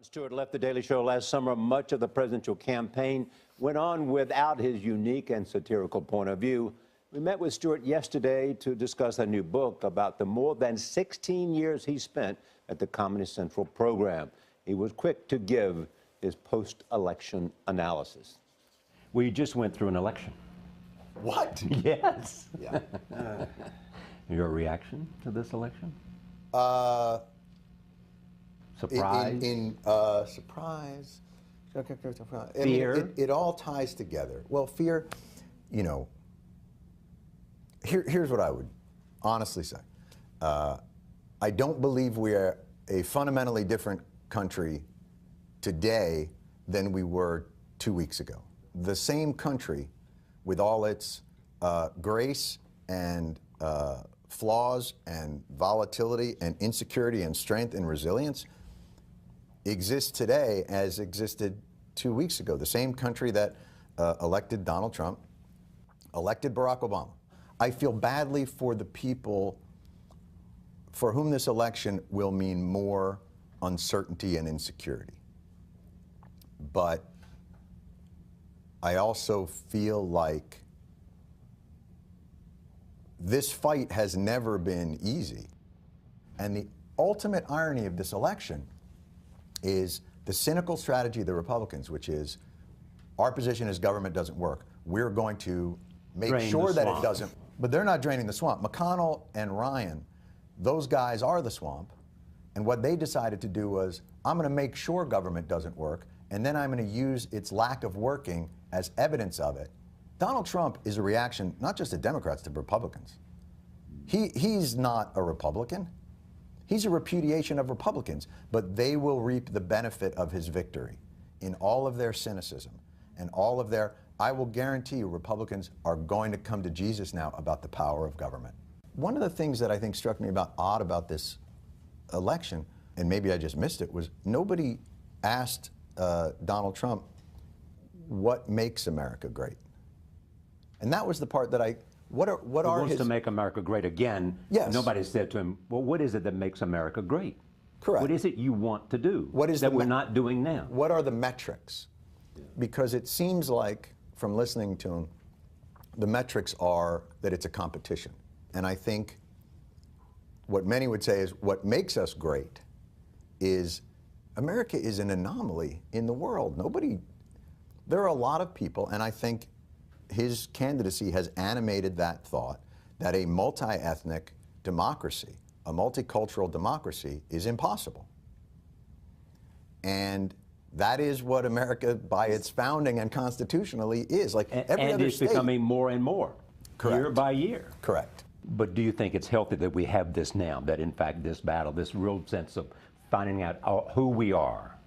Stewart left The Daily Show last summer. Much of the presidential campaign went on without his unique and satirical point of view. We met with Stewart yesterday to discuss a new book about the more than 16 years he spent at the Comedy Central program. He was quick to give his post-election analysis. We just went through an election. What? Yes. Yeah. Your reaction to this election? Surprise? Surprise. Fear? I mean, it all ties together. Well, fear, you know, here's what I would honestly say. I don't believe we are a fundamentally different country today than we were 2 weeks ago. The same country, with all its grace and flaws and volatility and insecurity and strength and resilience, exists today as existed 2 weeks ago. The same country that elected Donald Trump, elected Barack Obama. I feel badly for the people for whom this election will mean more uncertainty and insecurity. But I also feel like this fight has never been easy. And the ultimate irony of this election is the cynical strategy of the Republicans, which is our position is government doesn't work. We're going to make sure that it doesn't. But they're not draining the swamp. McConnell and Ryan, those guys are the swamp. And what they decided to do was, I'm going to make sure government doesn't work, and then I'm going to use its lack of working as evidence of it. Donald Trump is a reaction, not just to Democrats, to Republicans. He's not a Republican. He's a repudiation of Republicans, but they will reap the benefit of his victory in all of their cynicism and all of their, I will guarantee you Republicans are going to come to Jesus now about the power of government. One of the things that I think struck me odd about this election, and maybe I just missed it, was nobody asked Donald Trump what makes America great. And that was the part that what are wants his... to make America great again. Yes. Nobody said to him, well, what is it that makes America great? Correct. What is it you want to do that we're not doing now? What are the metrics? Because it seems like, from listening to him, the metrics are that it's a competition. And I think what many would say is what makes us great is America is an anomaly in the world. There are a lot of people, and I think his candidacy has animated that thought that a multi-ethnic democracy, a multicultural democracy, is impossible. And that is what America, by its founding and constitutionally, is. Like every other it's state, becoming more and more, correct, year by year. Correct. But do you think it's healthy that we have this now, that in fact this battle, this real sense of finding out who we are?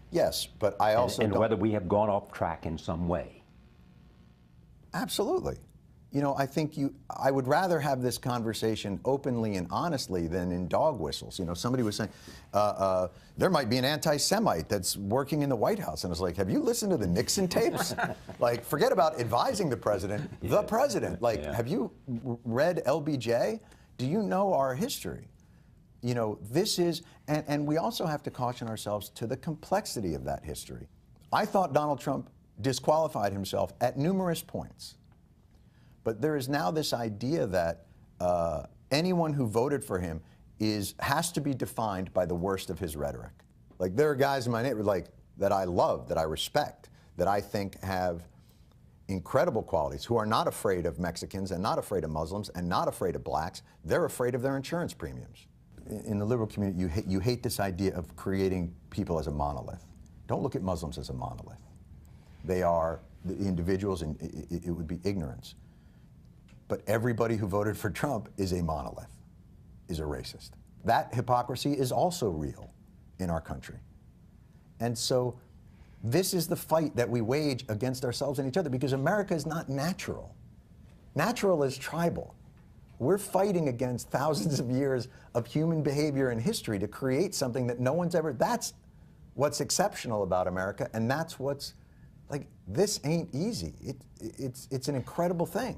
Yes, but I also and whether we have gone off track in some way. Absolutely. You know, I would rather have this conversation openly and honestly than in dog whistles. You know, somebody was saying, there might be an anti-Semite that's working in the White House. And I was like, have you listened to the Nixon tapes? Like, forget about advising the president, the president. Like, have you read LBJ? Do you know our history? You know, this is, and we also have to caution ourselves to the complexity of that history. I thought Donald Trump disqualified himself at numerous points. But there is now this idea that anyone who voted for him has to be defined by the worst of his rhetoric. Like, there are guys in my neighborhood that I love, that I respect, that I think have incredible qualities, who are not afraid of Mexicans and not afraid of Muslims and not afraid of blacks. They're afraid of their insurance premiums. In the liberal community, you hate this idea of creating people as a monolith. Don't look at Muslims as a monolith. They are the individuals, and it would be ignorance. But everybody who voted for Trump is a monolith, is a racist. That hypocrisy is also real in our country. And so this is the fight that we wage against ourselves and each other, because America is not natural. Natural is tribal. We're fighting against thousands of years of human behavior and history to create something that no one's ever, that's what's exceptional about America, and that's what's, like, this ain't easy. It's an incredible thing.